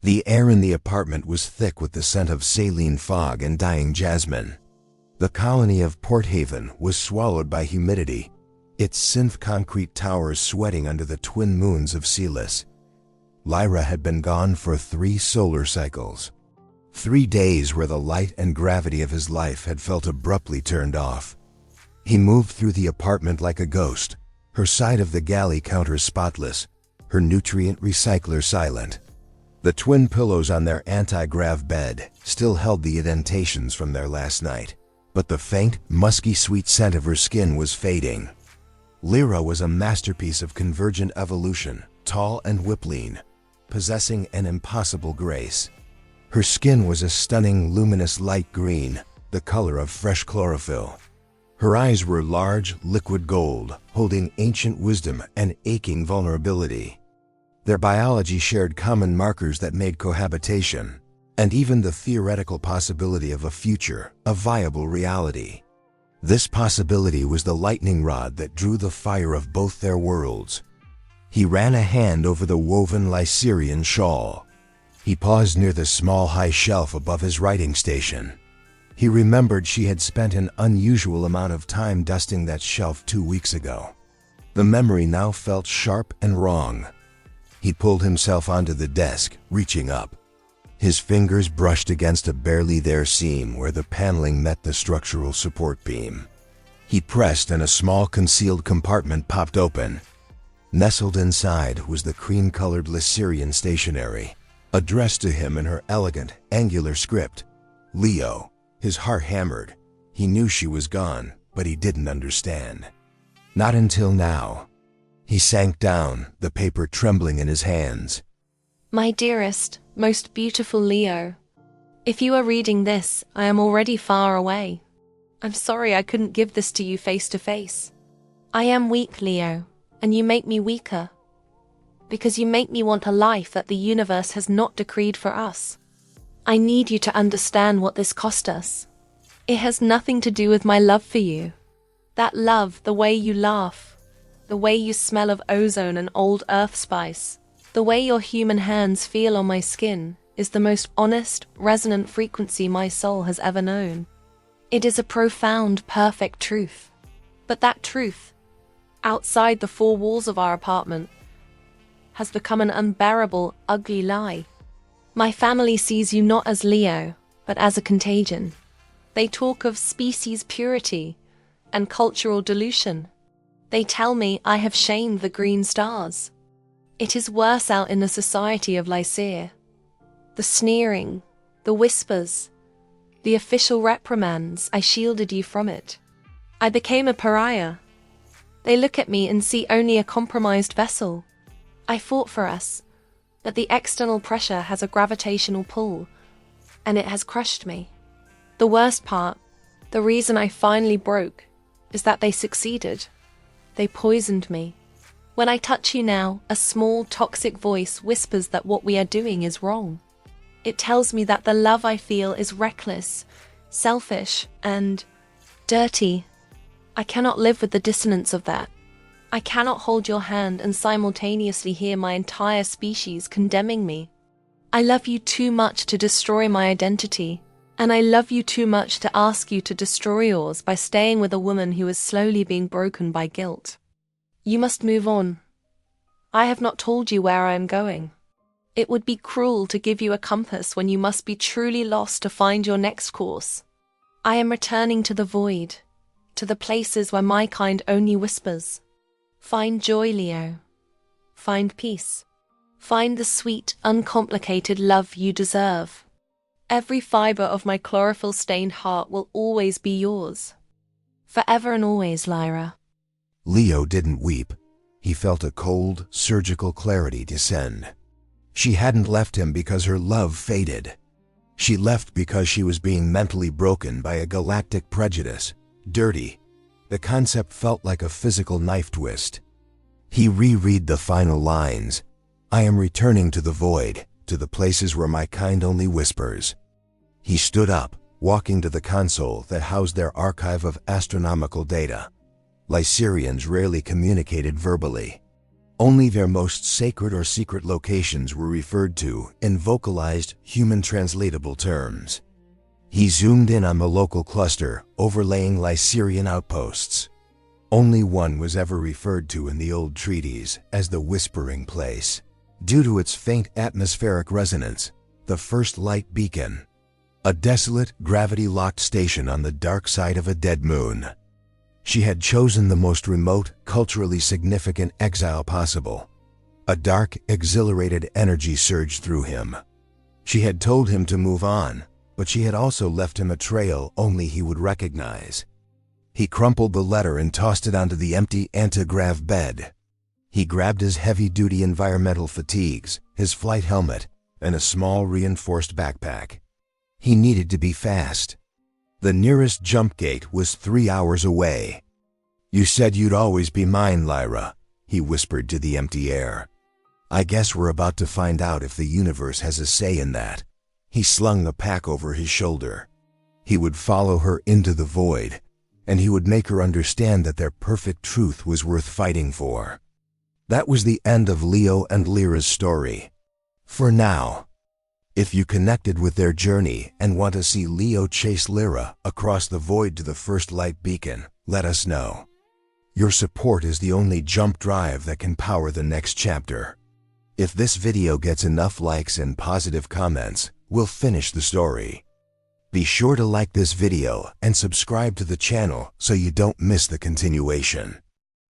The air in the apartment was thick with the scent of saline fog and dying jasmine. The colony of Porthaven was swallowed by humidity, its synth concrete towers sweating under the twin moons of Celis. Lyra had been gone for 3 solar cycles. 3 days where the light and gravity of his life had felt abruptly turned off. He moved through the apartment like a ghost, her side of the galley counter spotless, her nutrient recycler silent. The twin pillows on their anti-grav bed still held the indentations from their last night, but the faint, musky sweet scent of her skin was fading. Lyra was a masterpiece of convergent evolution, tall and whiplean, possessing an impossible grace. Her skin was a stunning, luminous light green, the color of fresh chlorophyll. Her eyes were large, liquid gold, holding ancient wisdom and aching vulnerability. Their biology shared common markers that made cohabitation, and even the theoretical possibility of a future, a viable reality. This possibility was the lightning rod that drew the fire of both their worlds. He ran a hand over the woven Lycerian shawl. He paused near the small high shelf above his writing station. He remembered she had spent an unusual amount of time dusting that shelf 2 weeks ago. The memory now felt sharp and wrong. He pulled himself onto the desk, reaching up. His fingers brushed against a barely there seam where the paneling met the structural support beam. He pressed and a small concealed compartment popped open. Nestled inside was the cream-colored Lycerian stationery, addressed to him in her elegant, angular script. Leo. His heart hammered. He knew she was gone, but he didn't understand. Not until now. He sank down, the paper trembling in his hands. My dearest, most beautiful Leo, if you are reading this, I am already far away. I'm sorry I couldn't give this to you face to face. I am weak, Leo, and you make me weaker. Because you make me want a life that the universe has not decreed for us. I need you to understand what this cost us. It has nothing to do with my love for you. That love, the way you laugh, the way you smell of ozone and old earth spice, the way your human hands feel on my skin, is the most honest, resonant frequency my soul has ever known. It is a profound, perfect truth. But that truth, outside the 4 walls of our apartment, has become an unbearable, ugly lie. My family sees you not as Leo, but as a contagion. They talk of species purity and cultural dilution. They tell me I have shamed the green stars. It is worse out in the society of Lycea. The sneering, the whispers, the official reprimands, I shielded you from it. I became a pariah. They look at me and see only a compromised vessel. I fought for us, but the external pressure has a gravitational pull, and it has crushed me. The worst part, the reason I finally broke, is that they succeeded. They poisoned me. When I touch you now, a small, toxic voice whispers that what we are doing is wrong. It tells me that the love I feel is reckless, selfish, and dirty. I cannot live with the dissonance of that. I cannot hold your hand and simultaneously hear my entire species condemning me. I love you too much to destroy my identity, and I love you too much to ask you to destroy yours by staying with a woman who is slowly being broken by guilt. You must move on. I have not told you where I am going. It would be cruel to give you a compass when you must be truly lost to find your next course. I am returning to the void, to the places where my kind only whispers. Find joy, Leo. Find peace. Find the sweet, uncomplicated love you deserve. Every fiber of my chlorophyll-stained heart will always be yours. Forever and always, Lyra. Leo didn't weep. He felt a cold, surgical clarity descend. She hadn't left him because her love faded. She left because she was being mentally broken by a galactic prejudice. Dirty. The concept felt like a physical knife twist. He reread the final lines. I am returning to the void, to the places where my kind only whispers. He stood up, walking to the console that housed their archive of astronomical data. Lycerians rarely communicated verbally. Only their most sacred or secret locations were referred to in vocalized, human translatable terms. He zoomed in on the local cluster, overlaying Lycerian outposts. Only one was ever referred to in the old treaties as the Whispering Place, due to its faint atmospheric resonance, the First Light Beacon, a desolate, gravity-locked station on the dark side of a dead moon. She had chosen the most remote, culturally significant exile possible. A dark, exhilarated energy surged through him. She had told him to move on, but she had also left him a trail only he would recognize. He crumpled the letter and tossed it onto the empty antigrav bed. He grabbed his heavy-duty environmental fatigues, his flight helmet, and a small reinforced backpack. He needed to be fast. The nearest jump gate was 3 hours away. "You said you'd always be mine, Lyra," he whispered to the empty air. "I guess we're about to find out if the universe has a say in that." He slung the pack over his shoulder. He would follow her into the void, and he would make her understand that their perfect truth was worth fighting for. That was the end of Leo and Lyra's story. For now. If you connected with their journey and want to see Leo chase Lyra across the void to the First Light Beacon, let us know. Your support is the only jump drive that can power the next chapter. If this video gets enough likes and positive comments, we'll finish the story. Be sure to like this video and subscribe to the channel so you don't miss the continuation.